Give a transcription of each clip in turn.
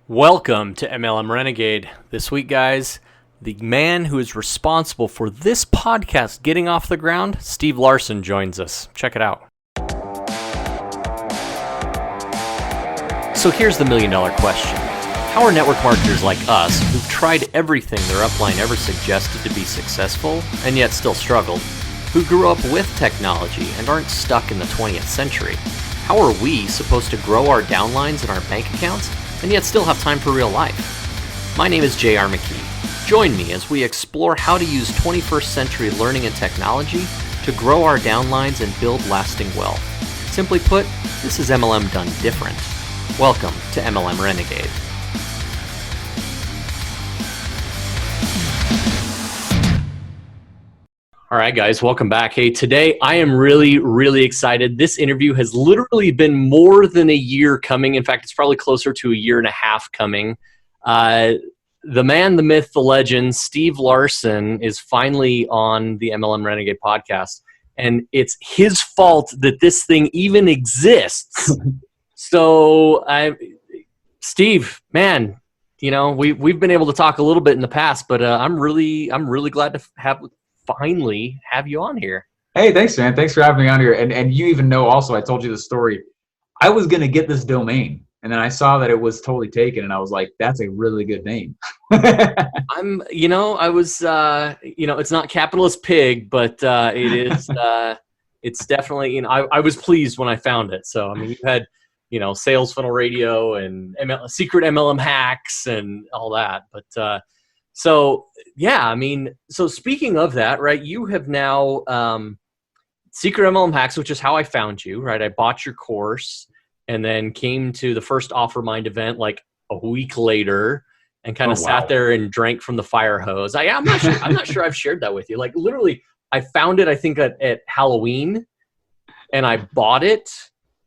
Welcome to MLM Renegade. This week, guys, the man who is responsible for this podcast getting off the ground, Steve Larsen, joins us. Check it out. So here's the million-dollar question. How are network marketers like us, who've tried everything their upline ever suggested to be successful, and yet still struggled, who grew up with technology and aren't stuck in the 20th century, how are we supposed to grow our downlines and our bank accounts and yet still have time for real life? My name is J.R. McKee. Join me as we explore how to use 21st century learning and technology to grow our downlines and build lasting wealth. Simply put, this is MLM done different. Welcome to MLM Renegade. All right, guys, welcome back. Hey, today I am really excited. This interview has literally been more than a year coming. In fact, it's probably closer to a year and a half coming. The man, the myth, the legend, Steve Larsen is finally on the MLM Renegade podcast, and it's his fault that this thing even exists. So, Steve, man, you know, we've been able to talk a little bit in the past, but I'm really glad to finally have you on here. Hey, thanks, man. Thanks for having me on here. And you even know also, I told you the story. I was going to get this domain, and then I saw that it was totally taken, and I was like, that's a really good name. I was, it's not capitalist pig, but it is, it's definitely, I was pleased when I found it. So, I mean, you had, Sales Funnel Radio and secret MLM hacks and all that. But, so speaking of that, right, you have now Secret MLM Hacks, which is how I found you, right? I bought your course and then came to the first OfferMind event like a week later and kind of sat there and drank from the fire hose. I'm not sure I've shared that with you. Like literally, I found it, I think at Halloween, and I bought it.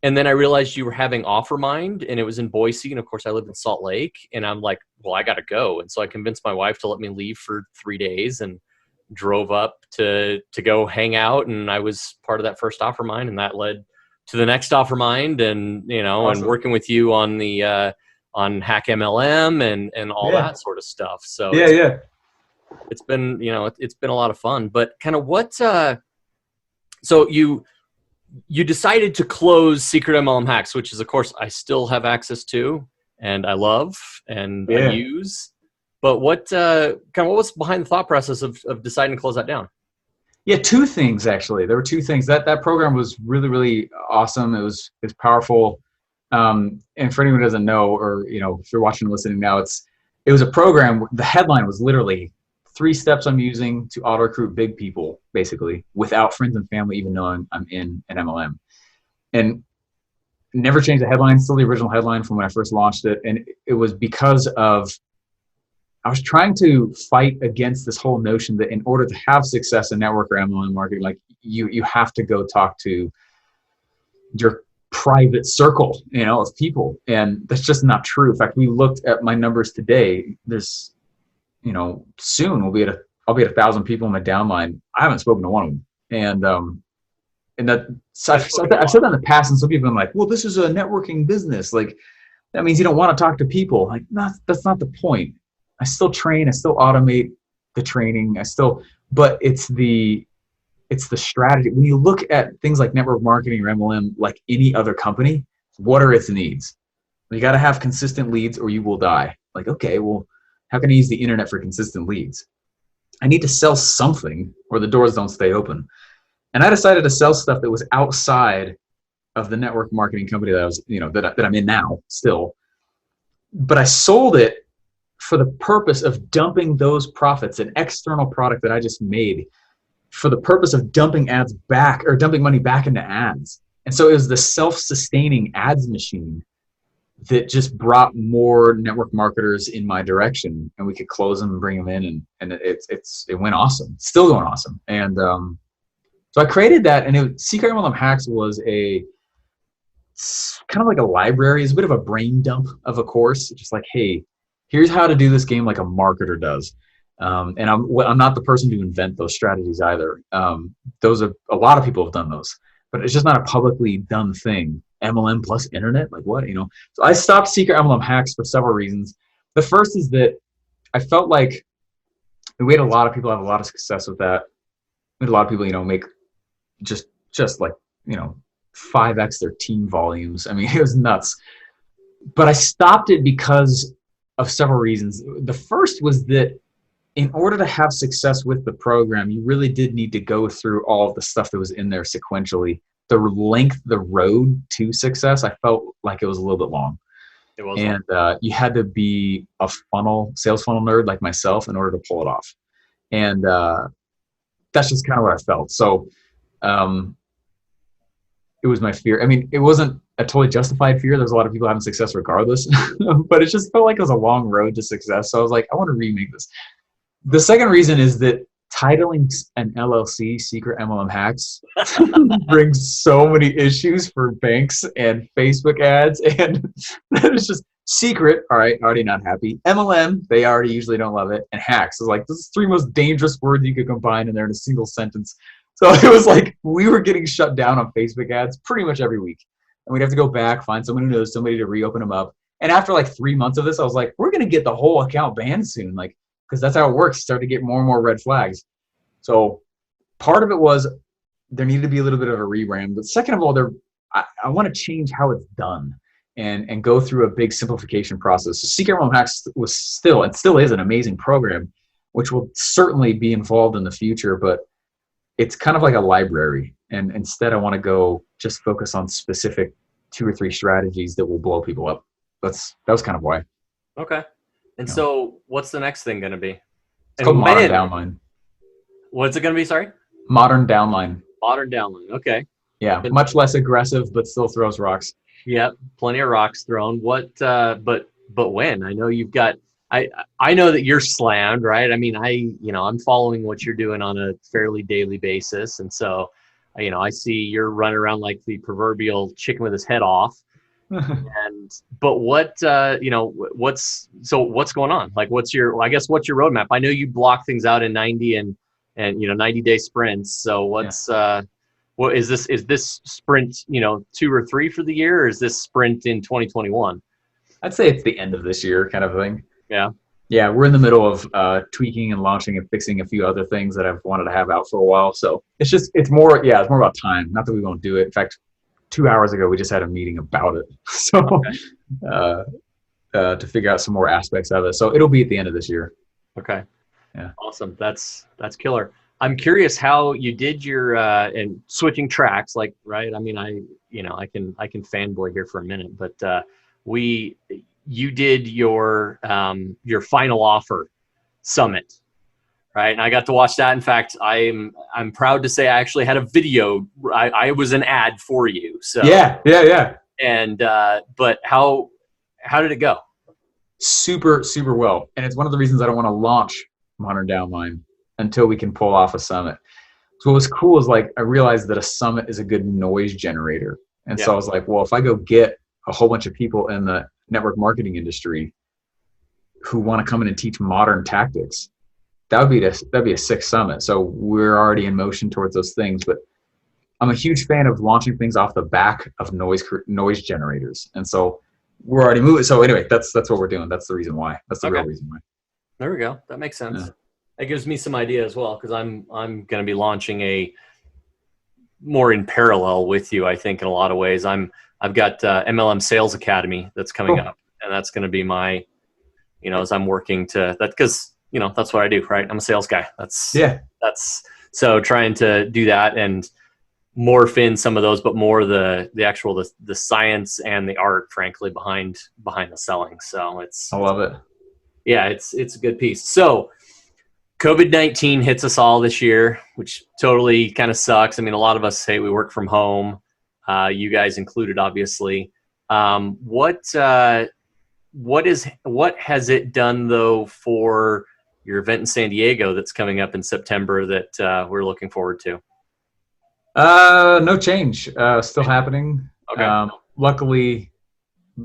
And then I realized you were having OfferMind, and it was in Boise. And of course I live in Salt Lake, and I'm like, well, I got to go. And so I convinced my wife to let me leave for 3 days and drove up to go hang out. And I was part of that first OfferMind, and that led to the next OfferMind, and, awesome. And working with you on the, on Hack MLM and all that sort of stuff. So it's been, it's been a lot of fun, but kind of what, so you decided to close Secret MLM Hacks, which is, of course, I still have access to and I love and I use. But what was behind the thought process of deciding to close that down? Yeah, two things actually. There were two things. That program was really awesome. It was powerful. And for anyone who doesn't know, or if you're watching and listening now, it was a program. The headline was literally 3 steps I'm using to auto recruit big people, basically, without friends and family even knowing I'm in an MLM. And never changed the headline, still the original headline from when I first launched it. And it was because of, I was trying to fight against this whole notion that in order to have success in network or MLM marketing, like you have to go talk to your private circle, of people. And that's just not true. In fact, we looked at my numbers today. There's, soon I'll be at 1,000 people in my downline. I haven't spoken to one of them. And I've said that in the past, and some people have been like, well, this is a networking business. Like, that means you don't want to talk to people. Like, that's not the point. I still train, I still automate the training. But it's the strategy. When you look at things like network marketing or MLM, like any other company, what are its needs? You got to have consistent leads or you will die. Like, okay, well, how can I use the internet for consistent leads? I need to sell something or the doors don't stay open. And I decided to sell stuff that was outside of the network marketing company that I was, that I'm in now still. But I sold it for the purpose of dumping those profits, an external product that I just made, for the purpose of dumping ads back or dumping money back into ads. And so it was the self-sustaining ads machine that just brought more network marketers in my direction, and we could close them and bring them in, and it went awesome. It's still going awesome. And so I created that, and Secret MLM Hacks was it's kind of like a library. It's a bit of a brain dump of a course. Just like, hey, here's how to do this game like a marketer does. And I'm not the person to invent those strategies either. A lot of people have done those, but it's just not a publicly done thing. MLM plus internet, like what, So I stopped Secret MLM Hacks for several reasons. The first is that I felt like we had a lot of people have a lot of success with that. We had a lot of people, make just like, 5x their team volumes. I mean, it was nuts. But I stopped it because of several reasons. The first was that in order to have success with the program, you really did need to go through all of the stuff that was in there sequentially. The road to success, I felt like it was a little bit long. It was. And you had to be a sales funnel nerd like myself in order to pull it off. And that's just kind of what I felt. So it was my fear. I mean, it wasn't a totally justified fear. There's a lot of people having success regardless, but it just felt like it was a long road to success. So I was like, I want to remake this. The second reason is that titling an LLC Secret MLM Hacks brings so many issues for banks and Facebook ads, and it's just secret. All right, already not happy. MLM, they already usually don't love it, and hacks is like this is 3 most dangerous words you could combine in there in a single sentence. So it was like we were getting shut down on Facebook ads pretty much every week, and we'd have to go back, find someone who knows somebody to reopen them up. And after like 3 months of this, I was like, we're gonna get the whole account banned soon, like. Because that's how it works. You start to get more and more red flags. So part of it was there needed to be a little bit of a rebrand. But second of all, I want to change how it's done and go through a big simplification process. So Secret MLM Hacks was still and still is an amazing program, which will certainly be involved in the future. But it's kind of like a library. And instead, I want to go just focus on specific 2 or 3 strategies that will blow people up. That was kind of why. Okay. And so what's the next thing going to be? It's called Modern Downline. What's it going to be? Sorry? Modern Downline. Modern Downline. Okay. Yeah. Much less aggressive, but still throws rocks. Yeah. Plenty of rocks thrown. What, but when? I know you've got, I know that you're slammed, right? I mean, I'm following what you're doing on a fairly daily basis. And so, I see you're running around like the proverbial chicken with his head off. But what's going on? Like, what's your roadmap? I know you block things out in 90 and 90-day sprints. So what is this sprint, 2 or 3 for the year, or is this sprint in 2021? I'd say it's the end of this year kind of thing. Yeah. Yeah. We're in the middle of tweaking and launching and fixing a few other things that I've wanted to have out for a while. So it's more about time. Not that we won't do it. In fact, 2 hours ago, we just had a meeting about it. So to figure out some more aspects of it. So it'll be at the end of this year. Okay. Yeah. Awesome. That's killer. I'm curious how you did your and switching tracks, like, right. I mean, I can fanboy here for a minute, but you did your final offer summit. Right. And I got to watch that. In fact, I'm proud to say I actually had a video. I was an ad for you. So yeah. And but how did it go? Super, super well. And it's one of the reasons I don't want to launch Modern Downline until we can pull off a summit. So what was cool is like I realized that a summit is a good noise generator. And so I was like, well, if I go get a whole bunch of people in the network marketing industry who want to come in and teach modern tactics, that'd be a sick summit. So we're already in motion towards those things, but I'm a huge fan of launching things off the back of noise generators. And so we're already moving. So anyway, that's what we're doing. That's the reason why. That's the real reason why. There we go. That makes sense. Yeah. That gives me some idea as well, because I'm going to be launching a more in parallel with you, I think, in a lot of ways. I've got MLM Sales Academy that's coming up, and that's going to be my, as I'm working to that, because that's what I do, right? I'm a sales guy. That's so trying to do that and morph in some of those, but more the actual the science and the art, frankly, behind the selling. So I love it. Yeah, it's a good piece. So COVID-19 hits us all this year, which totally kind of sucks. I mean, a lot of us say we work from home, you guys included, obviously. What has it done though for your event in San Diego that's coming up in September that we're looking forward to? No change. Still happening. Okay. Luckily,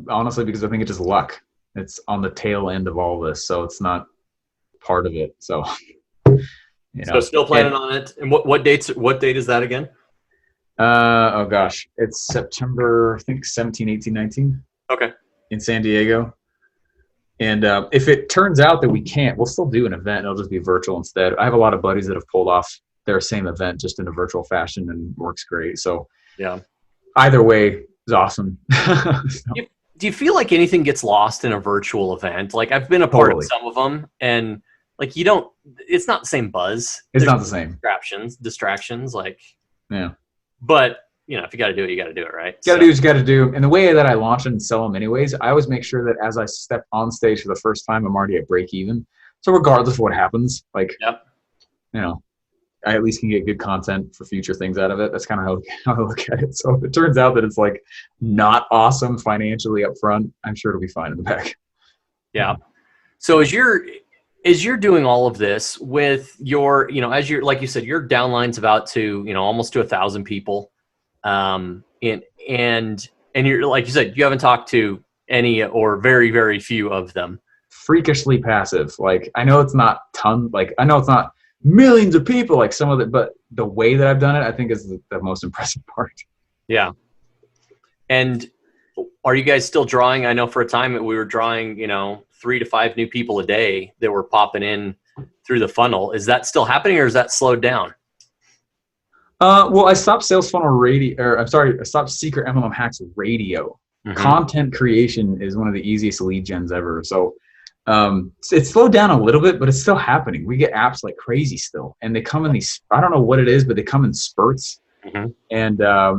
honestly, because I think it's just luck. It's on the tail end of all this, so it's not part of it. So, So still planning on it. And what date is that again? Oh gosh, it's September, I think 17, 18, 19 Okay. in San Diego. And if it turns out that we can't, we'll still do an event. It'll just be virtual instead. I have a lot of buddies that have pulled off their same event just in a virtual fashion and works great. So Yeah. either way is awesome. Do you feel like anything gets lost in a virtual event? Like I've been a part of some of them, and like it's not the same buzz. It's not the same. Distractions, like, yeah. But if you got to do it, you got to do it, right? You got to do what you got to do. And the way that I launch and sell them anyways, I always make sure that as I step on stage for the first time, I'm already at break even. So regardless of what happens, like, yep. I at least can get good content for future things out of it. That's kind of how I look at it. So if it turns out that it's like not awesome financially up front, I'm sure it'll be fine in the back. Yeah. So as you're doing all of this with your, as you're, like you said, your downline's about to, almost to 1,000 people. And you're, like you said, you haven't talked to any or very, very few of them. Freakishly passive. Like, I know it's not millions of people like some of it, but the way that I've done it, I think is the most impressive part. Yeah. And are you guys still drawing? I know for a time we were drawing, 3 to 5 new people a day that were popping in through the funnel. Is that still happening, or is that slowed down? Well, I stopped Sales Funnel Radio, I stopped Secret MLM Hacks Radio. Mm-hmm. Content creation is one of the easiest lead gens ever. So it's slowed down a little bit, but it's still happening. We get apps like crazy still, and they come in these, I don't know what it is, but they come in spurts. Mm-hmm. And I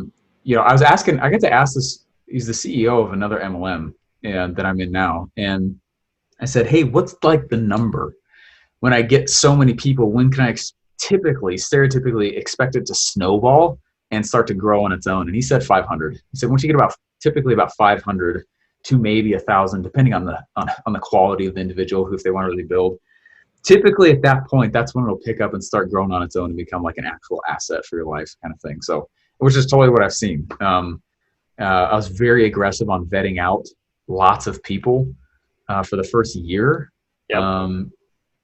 got to ask this, he's the CEO of another MLM that I'm in now, and I said, hey, what's like the number when I get so many people? When can I stereotypically expect it to snowball and start to grow on its own? And he said 500. He said once you get typically about 500 to maybe 1,000, depending on the quality of the individual, if they want to really build. Typically at that point, that's when it'll pick up and start growing on its own and become like an actual asset for your life, kind of thing. So, which is totally what I've seen. I was very aggressive on vetting out lots of people for the first year. Yep.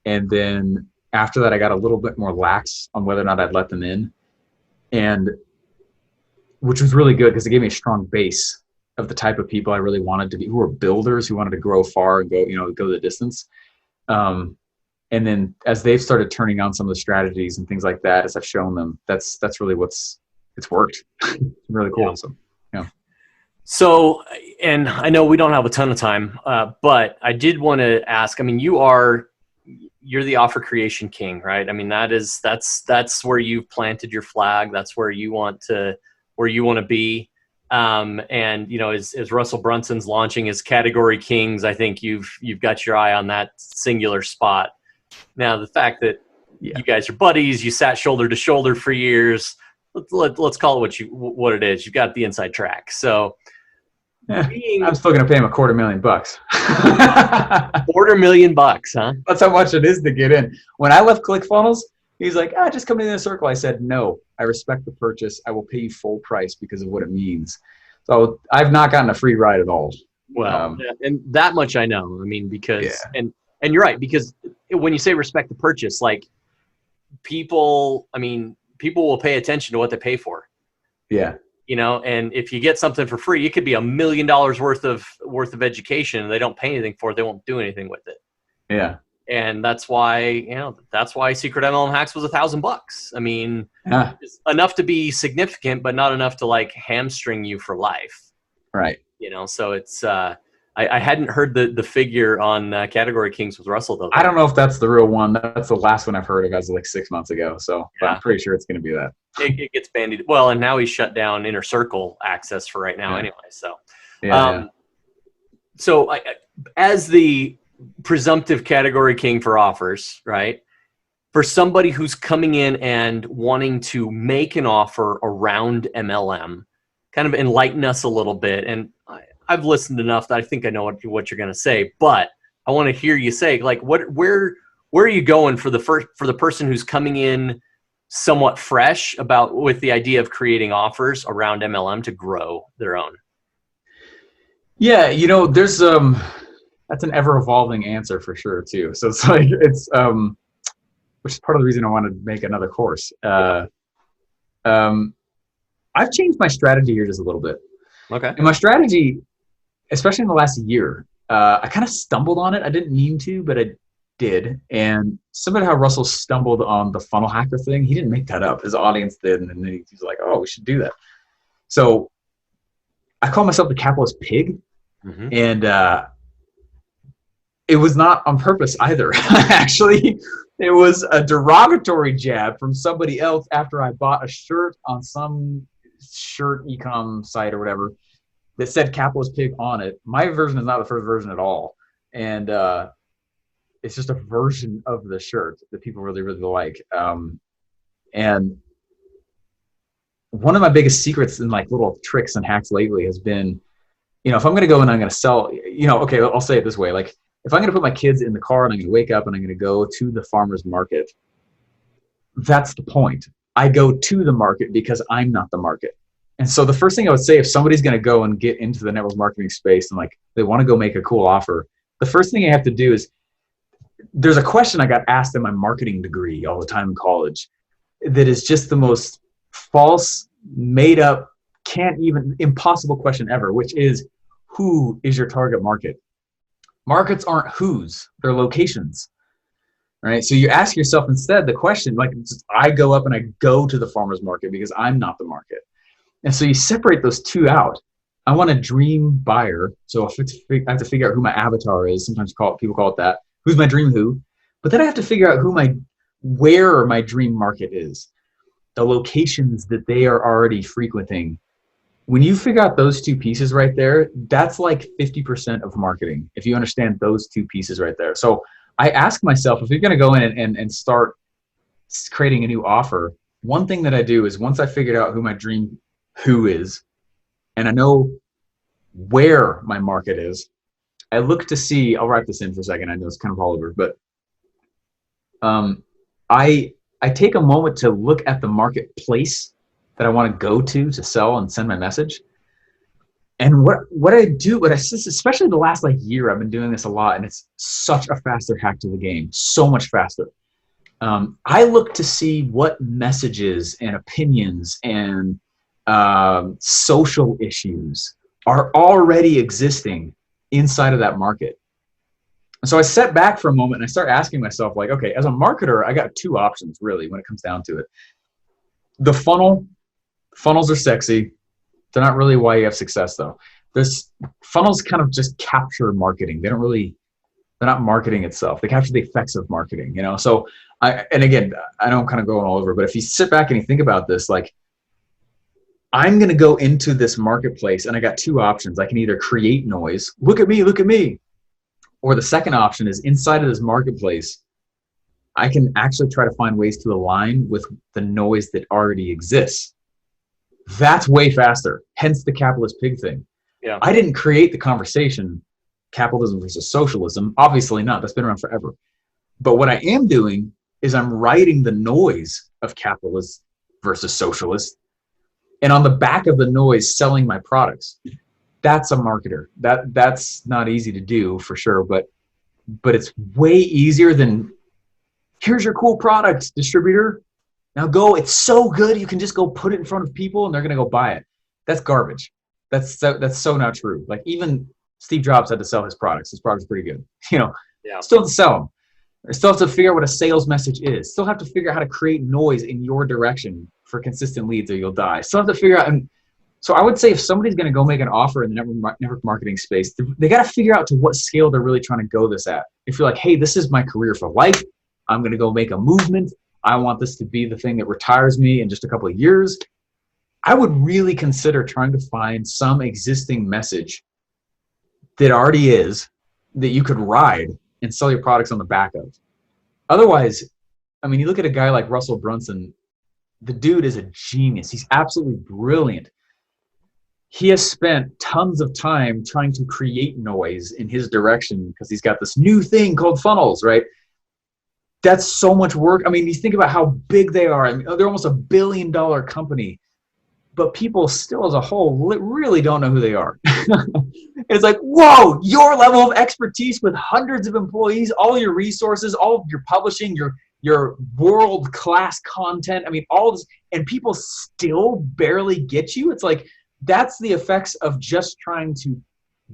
And then after that, I got a little bit more lax on whether or not I'd let them in, and which was really good because it gave me a strong base of the type of people I really wanted to be, who were builders, who wanted to grow far and go the distance. And then as they've started turning on some of the strategies and things like that, as I've shown them, that's really it's worked. It's really cool. Yeah. So, yeah. So, and I know we don't have a ton of time, but I did want to ask, I mean, you're the offer creation king, right? I mean, that's where you've planted your flag. That's where you want to be. And as Russell Brunson's launching his category kings, I think you've got your eye on that singular spot. Now, the fact that you guys are buddies, you sat shoulder to shoulder for years, let's call it what it is. You've got the inside track. So I'm still going to pay him $250,000. $250,000, huh? That's how much it is to get in. When I left ClickFunnels, he's like, just come into the circle. I said, no, I respect the purchase. I will pay you full price because of what it means. So I've not gotten a free ride at all. Well, and that much I know. I mean, because, and you're right, because when you say respect the purchase, like people will pay attention to what they pay for. Yeah. And if you get something for free, it could be $1 million worth of education, and they don't pay anything for it. They won't do anything with it. Yeah. And that's why Secret MLM Hacks was $1,000. I mean, it's enough to be significant, but not enough to like hamstring you for life. Right. So it's, I hadn't heard the figure on Category Kings with Russell though. I don't know if that's the real one. That's the last one I've heard of as of like 6 months ago. So but I'm pretty sure it's going to be that. It gets bandied. Well, and now he's shut down Inner Circle access for right now anyway. So, so as the presumptive category king for offers, right? For somebody who's coming in and wanting to make an offer around MLM, kind of enlighten us a little bit. And I've listened enough that I think I know what you're going to say, but I want to hear you say, like, where are you going for the person who's coming in somewhat fresh with the idea of creating offers around MLM to grow their own? Yeah, there's that's an ever evolving answer for sure too. So it's like which is part of the reason I wanted to make another course. I've changed my strategy here just a little bit. Okay. And my strategy, especially in the last year, I kind of stumbled on it. I didn't mean to, but I did. And similar to how Russell stumbled on the funnel hacker thing, he didn't make that up. His audience did. And then he's like, oh, we should do that. So I call myself the capitalist pig. Mm-hmm. And it was not on purpose either. Actually, it was a derogatory jab from somebody else after I bought a shirt on some shirt ecom site or whatever that said capitalist pig on it. My version is not the first version at all. And it's just a version of the shirt that people really, really like. And one of my biggest secrets and like little tricks and hacks lately has been, you know, if I'm going to go and I'm going to sell, you know, okay, I'll say it this way. Like if I'm going to put my kids in the car and I'm going to wake up and I'm going to go to the farmer's market, that's the point. I go to the market because I'm not the market. And so the first thing I would say, if somebody's going to go and get into the network marketing space and like they want to go make a cool offer, the first thing you have to do is, there's a question I got asked in my marketing degree all the time in college that is just the most false, made up, impossible question ever, which is, who is your target market? Markets aren't whose, they're locations, right? So you ask yourself instead the question, like I go up and I go to the farmer's market because I'm not the market. And so you separate those two out. I want a dream buyer. So I have to figure out who my avatar is. Sometimes people call it that. Who's my dream who? But then I have to figure out where my dream market is. The locations that they are already frequenting. When you figure out those two pieces right there, that's like 50% of marketing, if you understand those two pieces right there. So I ask myself, if you're going to go in and start creating a new offer, one thing that I do is once I figured out who my dream who is, and I know where my market is, I look to see, I'll write this in for a second. I know it's kind of all over, but I take a moment to look at the marketplace that I want to go to sell and send my message. And what I do, especially the last like year, I've been doing this a lot, and it's such a faster hack to the game, so much faster. I look to see what messages and opinions and social issues are already existing inside of that market. And so I step back for a moment and I start asking myself, like, okay, as a marketer, I got two options really when it comes down to it. The funnels are sexy. They're not really why you have success though. Funnels kind of just capture marketing. They're not marketing itself. They capture the effects of marketing, you know? So and again, I know I'm kind of going all over, but if you sit back and you think about this, like, I'm going to go into this marketplace and I got two options. I can either create noise, look at me. Or the second option is inside of this marketplace, I can actually try to find ways to align with the noise that already exists. That's way faster. Hence the capitalist pig thing. Yeah. I didn't create the conversation, capitalism versus socialism. Obviously not. That's been around forever. But what I am doing is I'm writing the noise of capitalist versus socialist. And on the back of the noise, selling my products. That's a marketer. That's not easy to do for sure, but it's way easier than, here's your cool product, distributor. Now go, it's so good, you can just go put it in front of people and they're gonna go buy it. That's garbage. That's so not true. Like even Steve Jobs had to sell his products. His product's pretty good. You know, yeah. Still have to sell them. I still have to figure out what a sales message is. Still have to figure out how to create noise in your direction for consistent leads or you'll die. Still have to figure out, and so I would say if somebody's going to go make an offer in the network marketing space, they got to figure out to what scale they're really trying to go this at. If you're like, hey, this is my career for life, I'm going to go make a movement. I want this to be the thing that retires me in just a couple of years. I would really consider trying to find some existing message that already is that you could ride and sell your products on the back of. Otherwise, I mean, you look at a guy like Russell Brunson, the dude is a genius. He's absolutely brilliant. He has spent tons of time trying to create noise in his direction because he's got this new thing called funnels, right? That's so much work. I mean, you think about how big they are. I mean, they're almost $1 billion company, but people still as a whole really don't know who they are. it's like, whoa, your level of expertise with hundreds of employees, all your resources, all of your publishing, your world-class content. I mean, all this, and people still barely get you. It's like, that's the effects of just trying to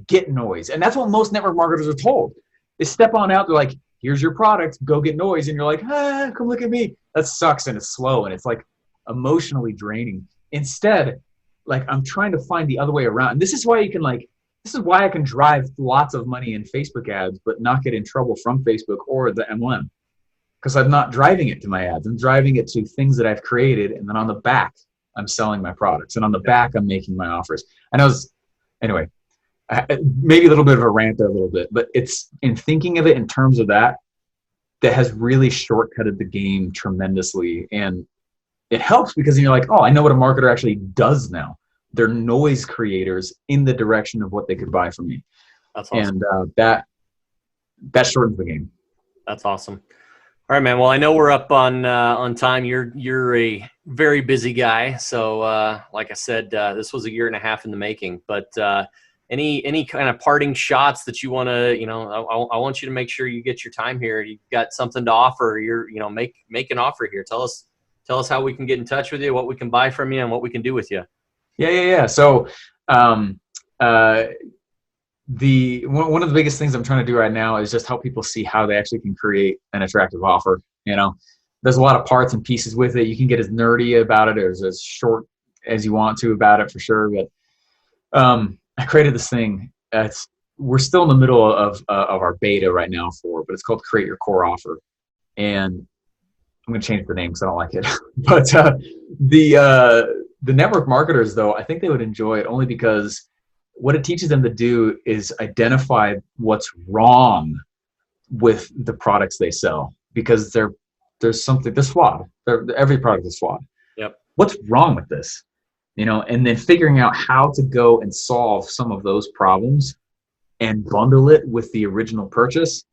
get noise. And that's what most network marketers are told. They step on out, they're like, here's your product, go get noise. And you're like, come look at me. That sucks, and it's slow, and it's like emotionally draining. Instead, like, I'm trying to find the other way around. And this is why I can drive lots of money in Facebook ads, but not get in trouble from Facebook or the MLM. Because I'm not driving it to my ads. I'm driving it to things that I've created. And then on the back, I'm selling my products. And on the back, I'm making my offers. Anyway, maybe a little bit of a rant there a little bit, but it's in thinking of it in terms of that has really shortcutted the game tremendously. And it helps because you're like, oh, I know what a marketer actually does now. They're noise creators in the direction of what they could buy from me. That's awesome. And that shortens the game. That's awesome. All right, man. Well, I know we're up on time. You're a very busy guy. So like I said, this was a year and a half in the making, but any kind of parting shots that you want to, I want you to make sure you get your time here. You've got something to offer. Make an offer here. Tell us how we can get in touch with you, what we can buy from you, and what we can do with you. Yeah. So one of the biggest things I'm trying to do right now is just help people see how they actually can create an attractive offer. There's a lot of parts and pieces with it. You can get as nerdy about it or as short as you want to about it, for sure. But I created this thing. We're still in the middle of our beta right now but it's called Create Your Core Offer. And I'm going to change the name because I don't like it. But the network marketers, though, I think they would enjoy it only because what it teaches them to do is identify what's wrong with the products they sell, because there's flawed. Every product is flawed. Yep. What's wrong with this? And then figuring out how to go and solve some of those problems and bundle it with the original purchase.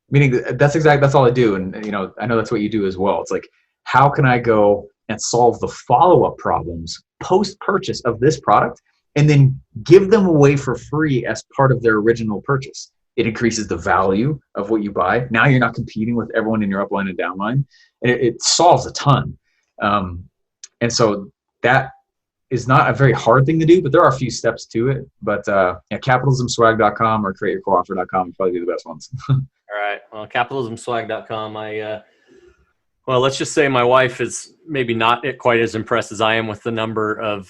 Meaning that's all I do. And, I know that's what you do as well. It's like, how can I go and solve the follow-up problems post-purchase of this product and then give them away for free as part of their original purchase? It increases the value of what you buy. Now you're not competing with everyone in your upline and downline. And it solves a ton. And so that is not a very hard thing to do, but there are a few steps to it. But capitalismswag.com or createyourcoreoffer.com would probably be the best ones. All right. Well, capitalismswag.com. Well, let's just say my wife is maybe not quite as impressed as I am with the number of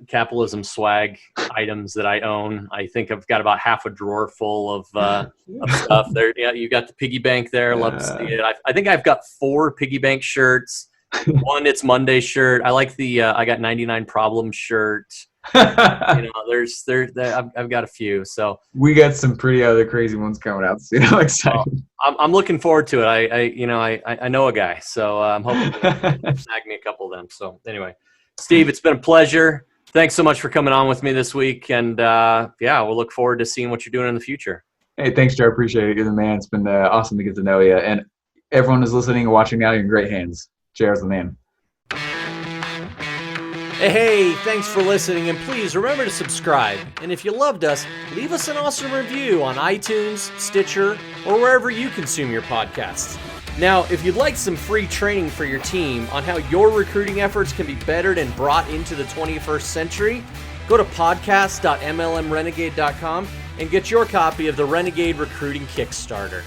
capitalism swag items that I own. I think I've got about half a drawer full of stuff there. Yeah, you got the piggy bank there. Love to see it. I think I've got 4 piggy bank shirts. One It's Monday shirt. I like the I got 99 Problems shirt. I've got a few. So we got some pretty other crazy ones coming out. So excited. I'm looking forward to it. I know a guy, so I'm hoping to snag me a couple of them. So anyway, Steve, it's been a pleasure. Thanks so much for coming on with me this week, and we'll look forward to seeing what you're doing in the future. Hey, thanks, Joe. Appreciate it. You're the man. It's been awesome to get to know you, and everyone who's listening and watching now, you're in great hands. JR's the man. Hey, thanks for listening, and please remember to subscribe. And if you loved us, leave us an awesome review on iTunes, Stitcher, or wherever you consume your podcasts. Now, if you'd like some free training for your team on how your recruiting efforts can be bettered and brought into the 21st century, go to podcast.mlmrenegade.com and get your copy of the Renegade Recruiting Kickstarter.